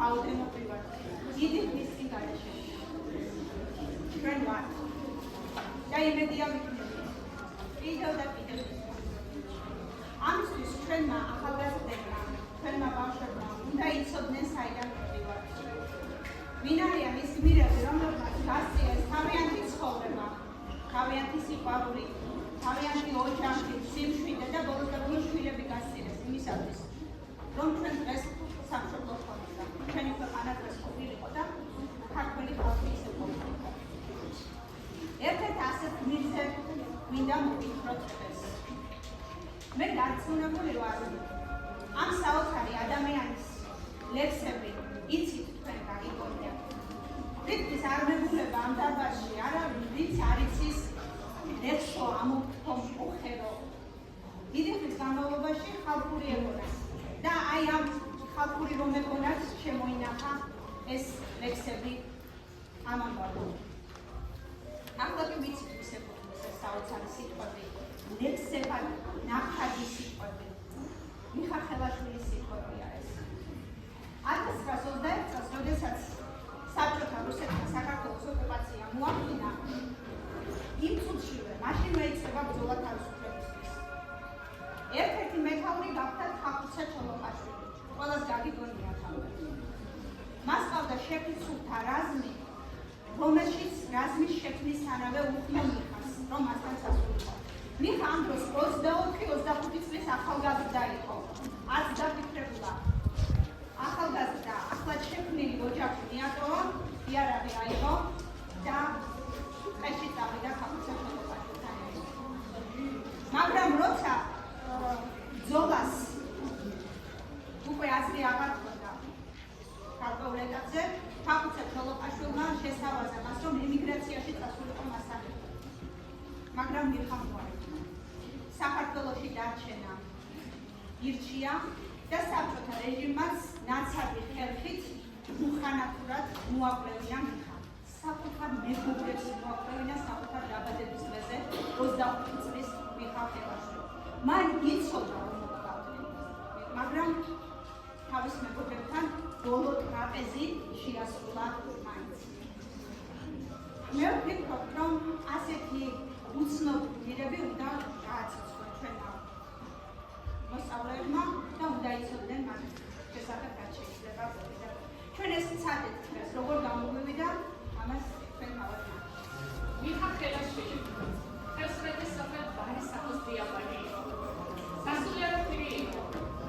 რაოდენობით ვარ. დიდი ხნის წინ გადაშენდა. ჩვენ ვარ. და იმედია ვიქნებით. კიდევ და კიდევ. ამისთვის ჩვენმა ახალგაზრდებმა, ჩვენმა ბავშვებმა უნდა იცოდნენ საიდან მივდივართ. ვინ არიან ის გმირები, რომლებმაც გასწიეს თავიანთი ცხოვრება, თავიანთი სიყვარული, თავიანთი ოჯახი, სიმშვიდე და ბოლოს და ბოლოს შვილები გასწიეს იმისათვის, რომ ჩვენ დღეს სამშობლო ყოფილიყო, ჩვენი ქვეყანა დღეს ყოფილიყო და ქართველი ხალხი ისე ყოფილიყო. ერთ-ერთ ასეთ გმირზე მინდა მოვიქროთ დღეს. მე დარწმუნებული ვარ, ამ საოცარი ადამიანის ლექსები იცით თქვენ გაგიგონია. თითქმის არ მეგულება ამ დარბაზში არავინ ვინც არ იცის ლექსო ამოფრთხო მოხერო. დიდი ხნის განმავლობაში ხალხური ეგონას და აი ამ ხალხური რომ ეგონას შემოინახა ეს ლექსები ამ ამბავად. ახლა კი ვიცით ის ეკუთვნის ეს საოცარი სიტყვები, ლექსებად ნახადი სიტყვები. მიხა ხელაშვილის სიტყვებია ეს. 1921 წელს, როდესაც საბჭოთა რუსეთმა საქართველოს ოკუპაცია მოახდინა, იმ წუთშივე მაშინვე იწყება ბრძოლა თავისუფლებისთვის. ერთ-ერთი მეთაური გახდა ხახუცე ჩოლოყაშვილი. ყველას გაგიგონია თავი. მას ყავდა შეფიცულთა რაზმი, რომელშიც რაზმის შექმნისთანავე უხმო მიხას, რომ მასთან სასულიყო. მიხა ამ დროს 24-25 წლის ახალგაზრდა იყო. არც დაფიქრებულა. ახალგაზრდა, ახლად შექმნილი ოჯახი მიატოვა, იარაღი აიღო და ტყეში წავიდა ხახუცე ჩოლოყაშვილთან ერთად. მაგრამ როცა ბრძოლას უკვე აზრი აღარ ჰქონდა გარკვეულ ეტაპზე, ხახუცე ჩოლოყაშვილმა შესთავაზა მას, რომ ემიგრაციაში წასულიყო მასთან. მაგრამ მიხამ მოარჩინა. საქართველოში დარჩენა ირჩია და საბჭოთა რეჟიმმაც ნაცადი ხერხით უხანათურად მოაკვლევინა მიხა. საკუთარ მეგობრებს მოაკვლევინა საკუთარ დაბადების დღეზე 25 წლის მიხა ხელაშვილი. მან იცოდა რომ მოკლავდნენ, მაგრამ თავის მეგობრებთან ბოლო ტრაპეზი შეასრულა მაინც. მე ვფიქრობ, რომ ასეთი უცნობი გმირები უნდა გააცოცხლონ ჩვენმა მოსწავლეებმა და უნდა იცოდნენ მათ შესახებ რაც შეიძლება გვერდით. ჩვენ ეს ვცადეთ დღეს, როგორ გამოგვივიდა, ამას თქვენ თავად ნახეთ. მიხა ხელაშვილი ხევსურეთის სოფელ ბარისახოს დიაკვანი იყო. სასულიერო პირი იყო,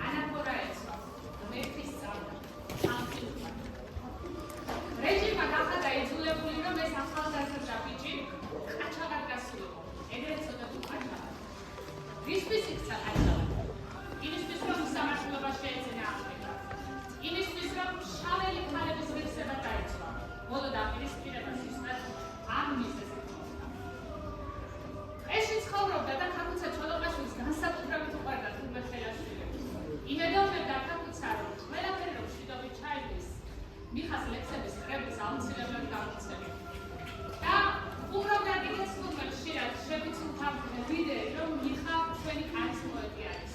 ანაფორა ეცვა, მეფის სწავლა, სამწუხაროდ. რეჟიმმა გახადა იძულებული, რომ ეს ახალგაზრდა ბიჭი ყაჩაღად გასულიყო, ეგრეთ წოდებული ყაჩაღად. რისთვის იქცა ყაჩაღად? იმისთვის, რომ უსამართლობა შეეძინა აფრიკა. იმისთვის, რომ შაველი ქალების ღირსება დაეცვა. ბოლო დაპირისპირება სისხლად ამ მიზეზით მოხდა. ტყეში ცხოვრობდა და ხახუცე ჩოლოყაშვილს განსაკუთრებით უყვარდა თურმე ხელაშვილები. იმედოვნებდა ხახუცა, რომ ყველაფერი რომ მშვიდობით ჩაიგდეს, მიხას ლექსების კრების აუცილებლად გამოცემი. და უბრალოდ იქაც თურმე ხშირად შეფიცულთა ვიდე, რომ მიხა ჩვენი კანის პოეტი არის.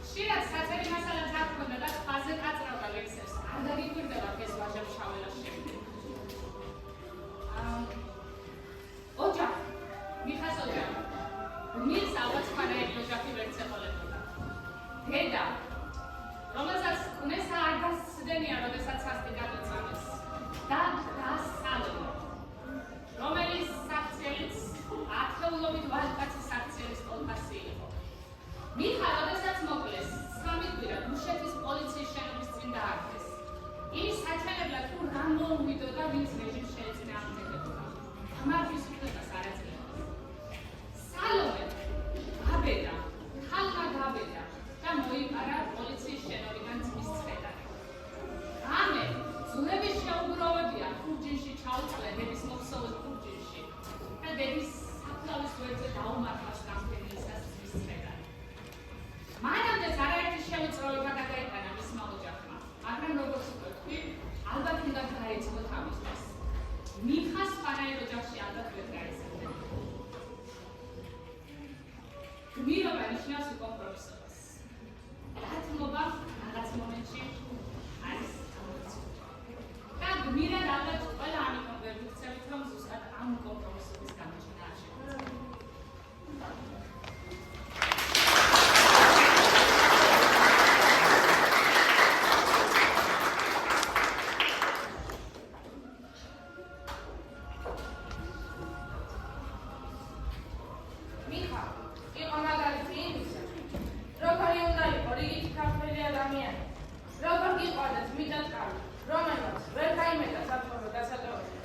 ხშირად საწერი მასალაც არ ჰქონდა და ხაზე კაწრავდა ლექსებს. არ დაგიკვირდება ეს ვაჟებ შაველას შემდეგ. ოჯახი, მიხას ოჯახი. გმირს ალბათმანაირი ოჯახი ვერც ეყოლებოდა. დედა, რომელსაც კუნესა არ დასცდენია, როდესაც სასტი გადაწამეს. და დასალო, რომელიც საქციელიც ათეულობით ვაჟკაცის საქციელის ტოლფასი იყო. მიხა, როდესაც მოკლეს, 3 კვირა დუშეთის პოლიციის შენობის წინ დაარქვეს. იმის საჩვენებლად თუ რა მოუვიდო და ვინც რეჟიმს შეეწინააღმდეგებოდა. ამართვის უფლებას არ აძლევდა. სალომე გაბედა, ხალხა გაბედა და მოიპარა პოლიციის შენობიდან ძმის ცხედარი. ამე ძულების შეუგროვებია ხურჯინში ჩაუწყლე დედის მოხსოვეს ხურჯინში და დედის საფლავის გვერდზე დაუმართავს გამგენილისას ძმის ცხედარი. მანამდეც არაერთი შევიწროება გადაიტანა მისმა ოჯახმა, მაგრამ როგორც უკვე თქვი, ალბათ უნდა გაეწყო თავისთვის. ჭკალი, რომელმაც ვერ გაიმეტა სათვალო დასატოვება.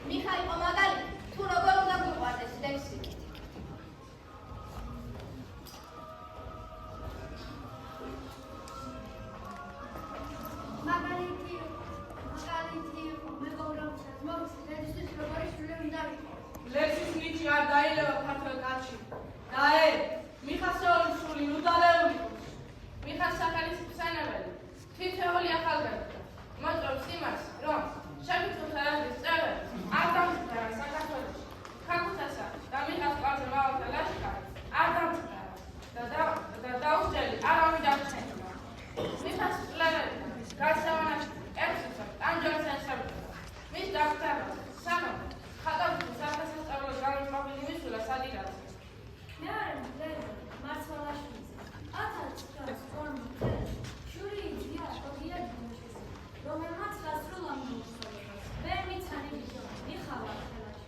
მიხა იყო მაგალითი, თუ როგორ უნდა გვიყვარდეს ლექსიკით. მაგალითი იყო, მეგობრებსაც მოგცეთ, რედისთვის როგორი შვილე უნდა ვიყო. ლექსის ნიჭი არ დაილევა ქართველ კაცში. დაე, მიხას ორი ნუ დალეული. მიხას სახელის ხსენებელი, თითოეული ახალგაზრდა მოწვევს იმას, რომ შეფუთთა ერების წევრები არ დამწყდარა საქართველოში. ქაქუთასა და მიხას ყველაზე მრავალთა ლაშქარი არ დამწყდარა და დაუსჯელი არავინ დარჩენილა. მიხას მკვლელები გასავანაში ექვსიცო ამჯერად ენსებოდა. მის დაგვდარბაზე სანამ ხატავდით საფასასწავლო განმწყვეტი მისულა სადიდაზე. მეორე მკვლელი მარცვალაშვილზე 1942 შური იძია გოგია დიმაშვილს, რომელმაც გასრულა მოუსწავლებას. ვერ მიცანი ბიძონა, მიხავა ხელაში.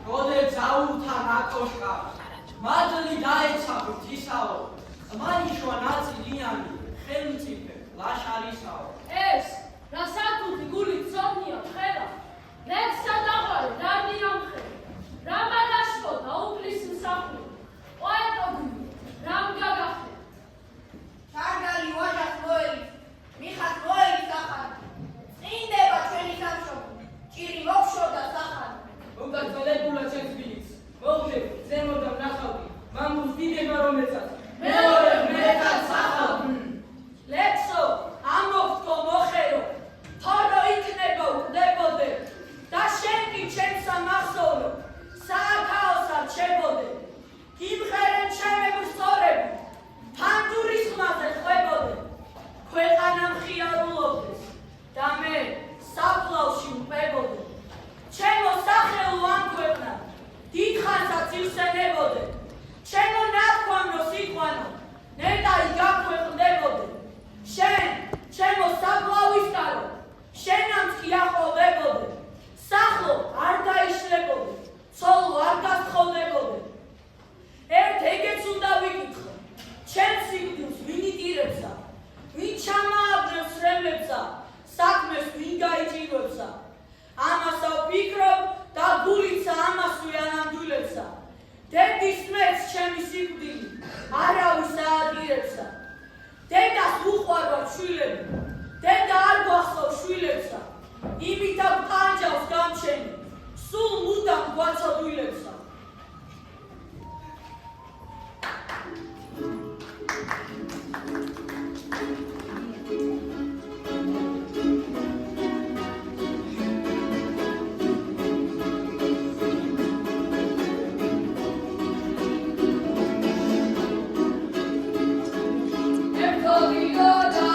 როდესაც აუთა ნაკოშკა მადლი დაეცა ღვთისაო, ყმანიშვა ნაწილიანი ხელმწიფე ლაშარისაო. ეს რა საკუთი გულით სომნია ხელა, ლექსა დაყარე დარდია მხელი, რამა დაშკოთა უფლის მსახური, პოეტობილი, რამ გაგახდე. კარგალი ვაჟას მოელის, მიხას მოელის ახალი. წინდება ჩვენი სამშობლო, ჭირი მოგშორდა სახალი. უკაცველებულა ჩემს ბილიკს, მოგდებ ზემოდან ნახავდი, მამუს დიდება რომელსაც მეორე მეტად სახავ. ლექსო, ამოხტო მოხერო, თორო იქნება უკდებოდე, და შენ კი ჩემსა მახსოვრო, სააქაოსად შებოდე. იმღერენ ჩემები სწორები, თანდურის ხმაზე ხვებოდე, ქვეყანა მხიარულობდეს, და მე საფლავში მყებოდე. ჩემო სახელო ამ ქვეყნად, დიდხანსაც ივსენებოდე, ჩემო ნათქვამრო სიყვანო, ნეტარი გაქვეყნდებოდე. შენ, ჩემო საფლავისკარო, შენამც კი აყოლდებოდე, სახლო არ დაიშლებოდე, ცოლო არ გასთხოვდებოდე. ერთ ეგეც უნდა ვიკითხო, ჩემს სიკვდილს ვინ იტირებსა, ვინ ჩამააბნევს რემლებსა, საქმეს ვინ გაიჭირვებსა. ამასა ვფიქრობ და გულიცა ამასვე ანამდვილებსა. დედის მეც ჩემი სიკვდილი არავის აადირებსა. დედას უყვარვარ შვილები, დედა არ გვახსოვს შვილებსა. იმით აქ ტანჯავს გამჩენი, სულ მუდამ გვაცოდვილებსა. Ecco di cosa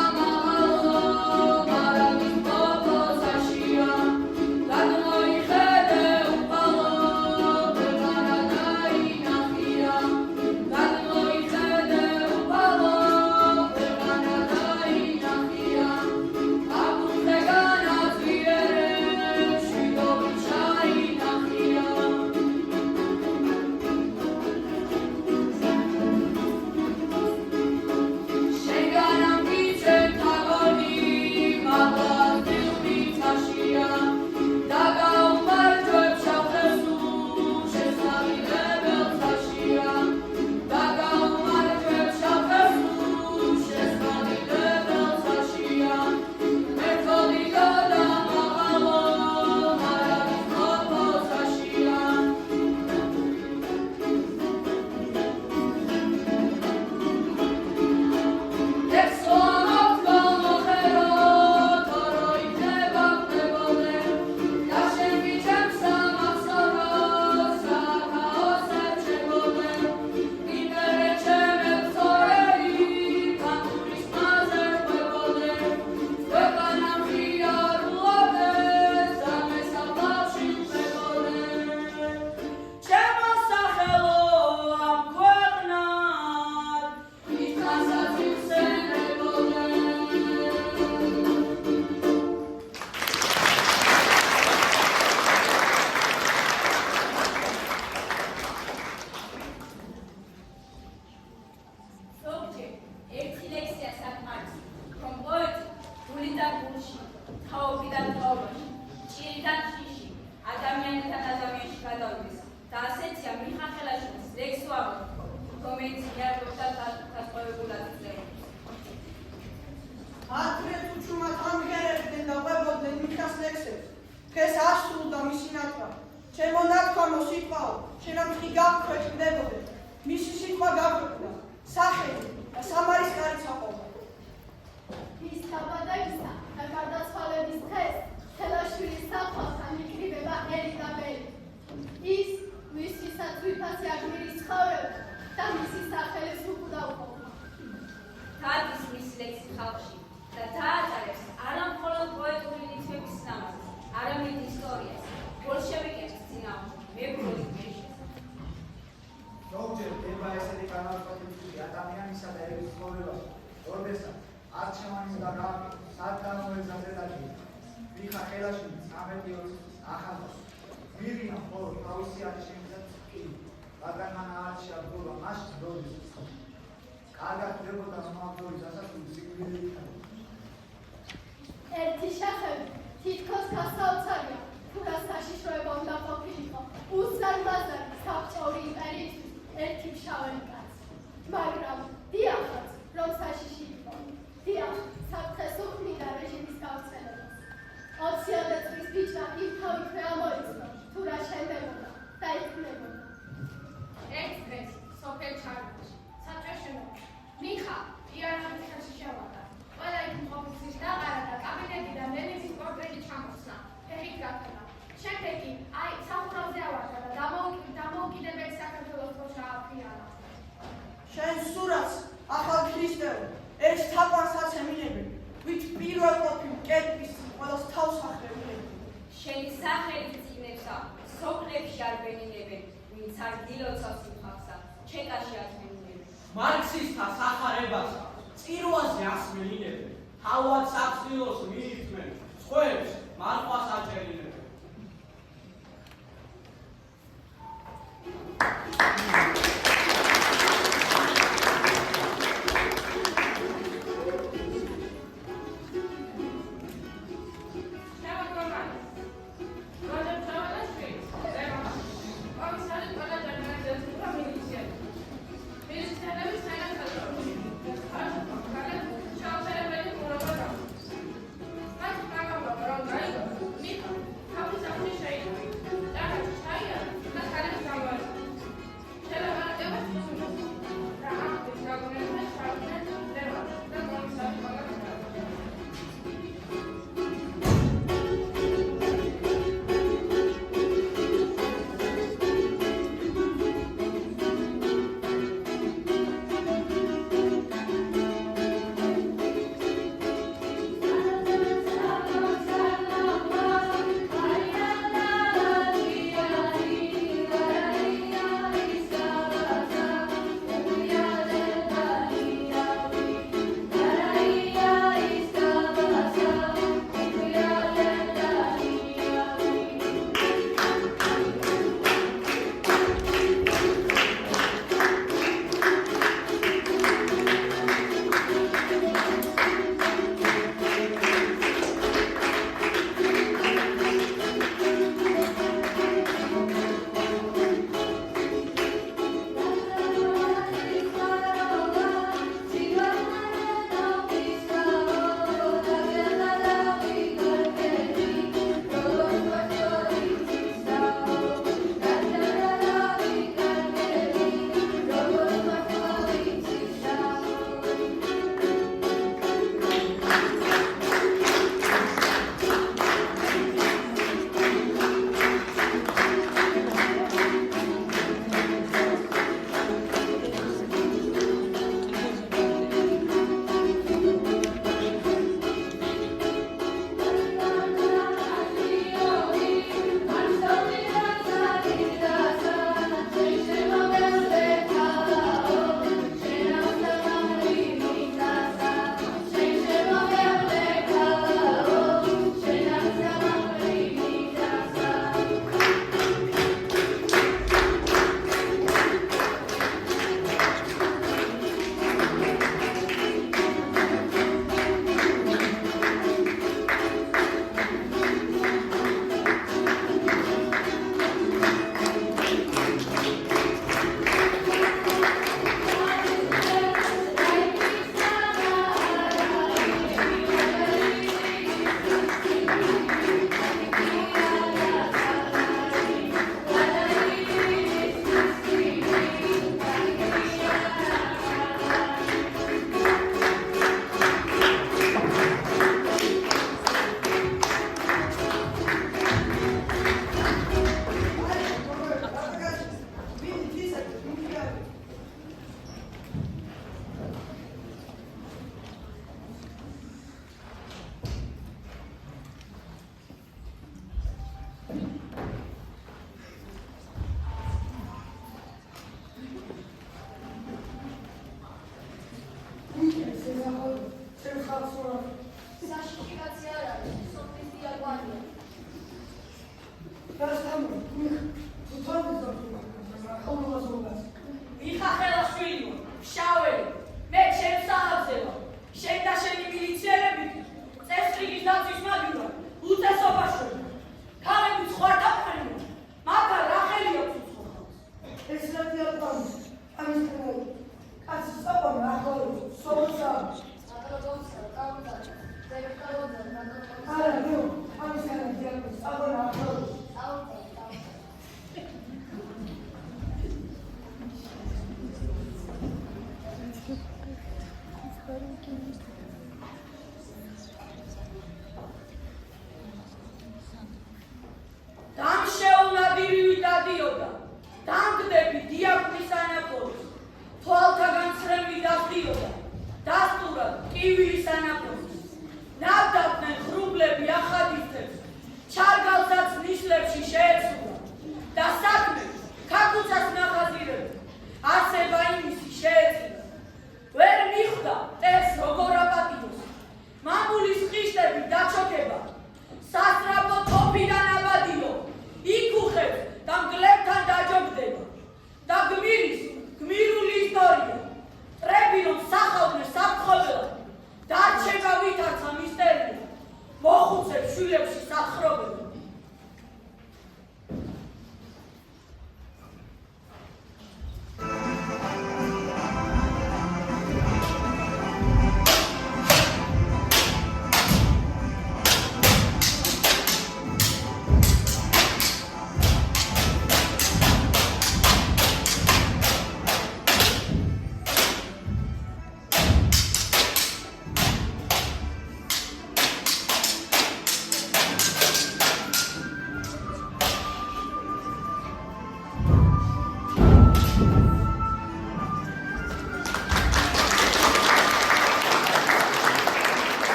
მისი სიტყვა გაგვიკვდა, სახელი და სამარის კარიც აყოლა. ის დაბადებისა და გარდაცვალების დღეს ხელაშვილის საფლავთან იკრიბება ელი და ბელი. ის, ვისთვისაც ვიფასი აგმირის ცხოვრება და მისი სახელის უკუდაუყოფა. დადის მის ლექსი ხალხში და დააჭარებს არა მხოლოდ პოეტური რითმების ნამაზს, არამედ ისტორიას, ბოლშევიკების წინააღმდეგ, მებრძოლის ჯიშს. ზოგჯერ დება ესეთი განაცხადი ადამიანისა და ერის ცხოვრებაში, როდესაც არჩევანის და სადგან მოეზადები, ვიხა ხელაში 19-20 ახალს, მირია მხოლოდ თავისიანი შემიძლია კი, რადგან მან არჩია ბრძოლა მაშინ, როდესაც კარგად დებოდა მომავალი დასასრულის სიკვდილი იქნება. ერთი სახელი თითქოს გასაოცარია, თუ რა საშიშროება უნდა ყოფილიყო უსალმაზარი საბჭოური იმპერიისთვის ერთი მშაველი კაცი. მაგრამ დიახაც, რომ საშიში იყო, დიახ, საფრთხეს უქმნიდა რეჟიმის გავრცელებას. 20 წლის ბიჭმა იმ თავითვე ამოიცნო, თუ რა შენდებოდა და იქმნებოდა. ერთ დღეს სოფელ ჩარგლში საბჭოში მიხა იანანის ხელში შევარდა. ყველა იქ მყოფის დაყარა და კაბინეტიდან ლენინის პორტრეტი ჩამოსნა. ფეხით გაქრა. შემდეგ კი სახურავზე ავარდა და დამოუკიდებელი საქართველოს დრო ჩააფრიალა. შენ სურათს ახალ ქრისტეო, ეს თაყვანსაც ემინები, ვით პირველ ყოფილ კერპის ყველას თავს ახრებინები. შენი სახელით წიგნებსა, სოფლებში არ ბენინებენ, ვინც არ დილოცავს სიმხავსა, ჩეკაში ათმენინებენ. მარქსისტთა სახარებასა, წირვაზე ასმეინებენ, თავად საქმილოს მიირთმენ, სხვებს მარხვას აჭერინებენ. მიხა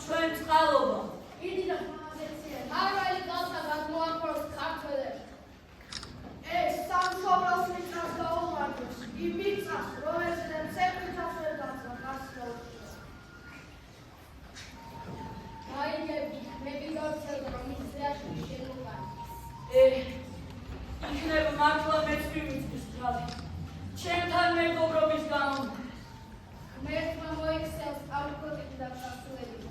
ჩვენ წყალობა. იგი და ხმაზეცია მრავალი კალთა გადმოამყაროს ქართველებს. ეს სამშობლოს მიწას გაუმართოს, იმ მიწას, რომელზედაც ეკვითას ვერ დაწყდა გასწავლას. გაიგები, მებიგავცელ რომ მიწაში შენუღარ. იქნება მართლა მეც მიმიწვის თავი. ჩემთან მეგობრობის გამო. ღმერთმა მოიქცევს ავკოტით და სასულები.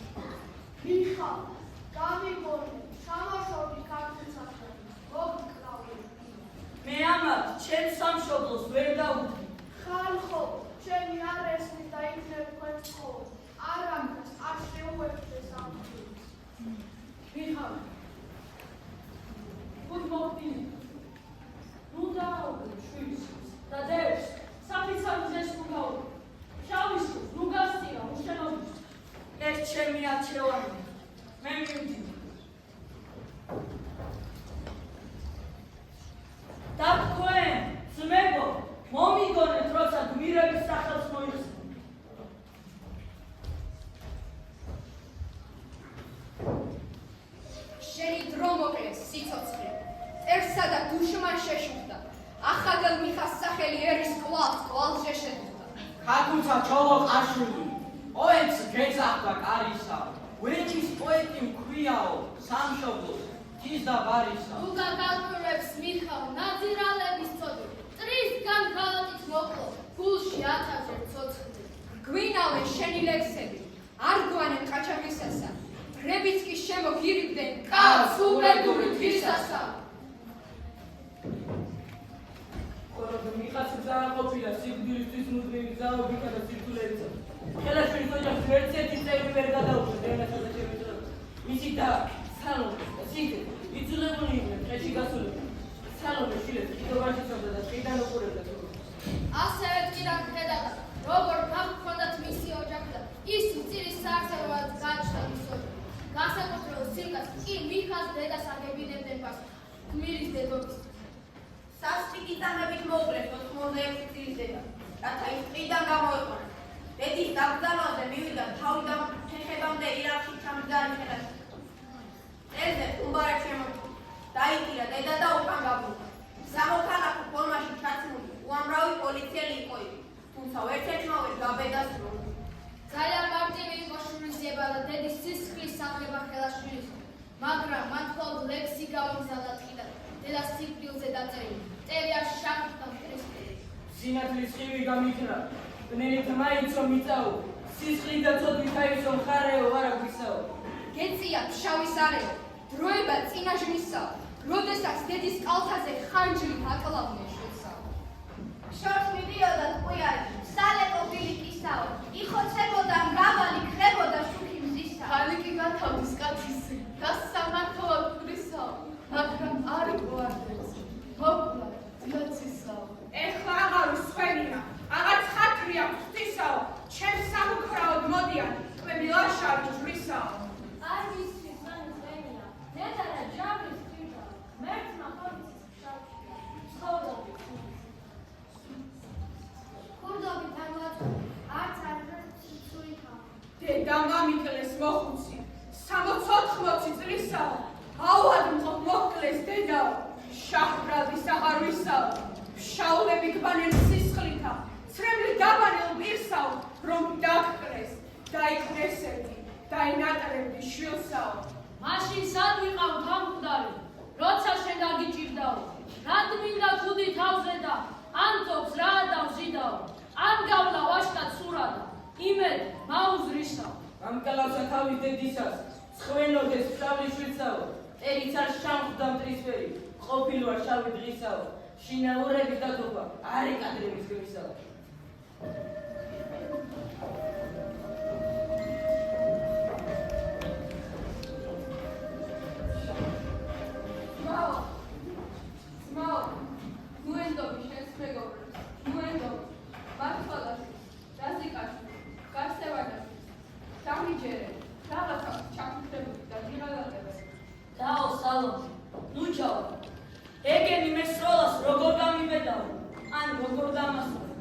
მიხა, გამიგონე, სამაშობლი ქართულ სახელს, მოგკრავი. მე ამათ ჩემ სამშობლოს ვერ დავუდგე. ხალხო, ჩემი არ ესმის და იქნებ თქვენ ცხოვრ. არამხეს არ შეუერთდეს ამ ფილმს. მიხა გულ მოვდილი ნუ დააუგე შვილს და დევს საფიცარი ზეს ნუ გაუგე შავის ნუ გასწია უშენობის ეს ჩემი არჩევანია. მე მივდივარ. და თქვენ ძმებო მომიგონეთ როცა გმირების სახელს მოიხსენებთ. შენი დრო მოკლეს სიცოცხლე ერსა და გუშმა შეშუხდა ახალგელ მიხას სახელი ერის კვალზე შედუხდა ქართულსა ჩოლო ყარშული ოეც გეძახდა კარისა ვეჭის პოეტი მქვიაო სამშობლოს tis და ვარისა უგა გალპურებს მიხავ ნაძირალების წოდი წრისგან ქალაქით მოკლო გულში ათასჯერ ცოცხლი გვინავენ შენი ლექსები არ გვანენ ყაჩაღისასა რებიც კი შემოგირიბდნენ კაცს უბედური თვისასა ხოლო მიხას ძალაყოფილა სიკვდილისთვის მუდმივი ძალობითა და სირთულეებითა ხელაშვილის ოჯახს ერთერთი წევრი ვერ გადაუშვეს ენასა და შემეძლო მისი და სალომე და სიდე იძულებული იყვნენ ტყეში გასულიყვნენ სალომე შვილებს ყიდობაში წავდა და ტყიდან უყურებდა ასევე კიდევ ხედავდა როგორ გამქონდათ მისი ოჯახი და ის მწირის საარსებად გაჩნდა ის ოჯახი განსაკუთრებულ სილკას კი მიხას დედას აგებინებდნენ მას გმირის დედობის სასტიკი წამებით მოუკლეს 86 წლის დედა, რათა ის ტყიდან გამოეყვანა. დედის დაკრძალვაზე მივიდა თავიდან ფეხებამდე ირაკში ჩამჯდარი ხელაში. წელზე ყუმბარებს შემოჭრა. დაიტირა დედა და უკან გაბრუნდა. სამოქალაქო ფორმაში ჩაცმული უამრავი პოლიციელი იყო იგი, თუმცა ერთ-ერთმა ვერ გაბედასწრო. ძალიან მარტივი იყო შვილის ზება და დედის სისხლის აღება ხელაშვილის, მაგრამ მან მხოლოდ ლექსი გამოგზავნა ტყიდან. დედა სიკვდილზე დაწერილი, წერია შაქ და ქრისტე. სინათლის ხივი გამიქრა, ბნელით მაიცო მიწაო, სისხლი და ცოდვით აისო მხარეო არა გვისაო. გეწია ფშავის არეო დროება წინაჟმისაო როდესაც დედის კალთაზე ხანჯლით აკლავდნენ შვილსაო შორს მიდიოდა ტყვიარი, სალეკო ბილიკისაო, იხოცებოდა მრავალი ქრებოდა შუქი მზისაო. ხალიკი გათავდის კაცის და სამართლად კვდრისაო, მაგრამ არ იყო არც მოკლა ძილაცისაო. ეხლა აღარ ვსვენია, აღარ ხათრია ღვთისაო, ჩემს სამუქრაოდ მოდიან, ტყვები ლაშარი ჯვრისაო. არ ვიცი თან ზენია დედა რა ჯამის თვითა მერთმა ხორცის ფშავშია ცხოვრობი ქურდობით ამოაწყვე, არც ციცუიქა. დედა მამიკლეს მოხუცი, 64 წლისაო, ავად მოკლეს დედაო, შაჰბრადის აღარვისაო, ფშავლები გბანენ სისხლითა, ცრემლი დაბანელ პირსაო, რომ დაგკრეს, დაიქნესებდი, დაინატრებდი შვილსაო. მაშინ სად ვიყავ თამკვდარი როცა შენ დაგიჭირდაო რად მინდა ქუდი თავზე და ან თობს რა დავზიდაო ან გავლა ვაშკად სურადა იმედ მაუზრისაო გამკლავსა თავის დედისას ცხვენოდეს ფშავი შვილსაო წერიც არ შამხდა მტრისფერი ყოფილვარ შავი დღისაო შინაურების დათობა არ ეკადრების გმისაო დაო სალომე ნუ ჩავა ეგენი მე სროლას როგორ გამიმედავ ან როგორ დამასწრებ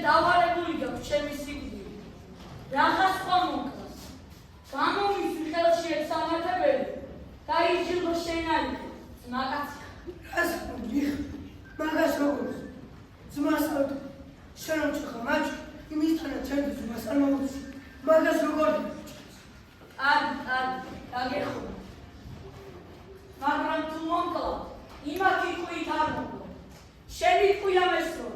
დავალებული გაქვს ჩემი სიკვდილი. Რაღაც სხვა მომკლავს. გამომისვი ხელში ერთ სამართებელი და იჯილო შენალი ძმაკაცი. მაგას როგორც ძმასავთ შენოჩი ხამაჩ იმისთანა ჩემი ძმას არ მოუწი მაგას როგორ არ დაგეხო მაგრამ თუ მომკლავ იმათი ხვით არ მომკლავ შენი ხვია მესროლით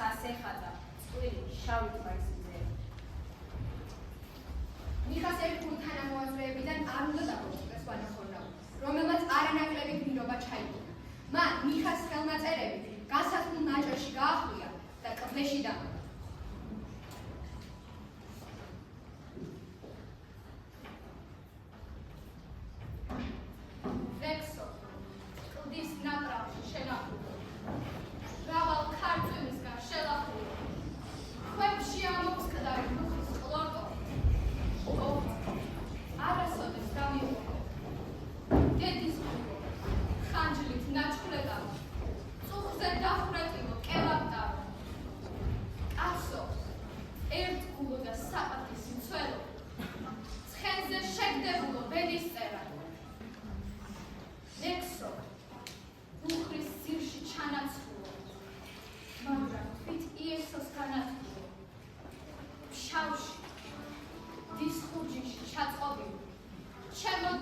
ცასეხადა წყლის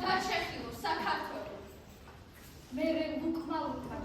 დაჩეხილო საქართველო. მე რე უკმალოთა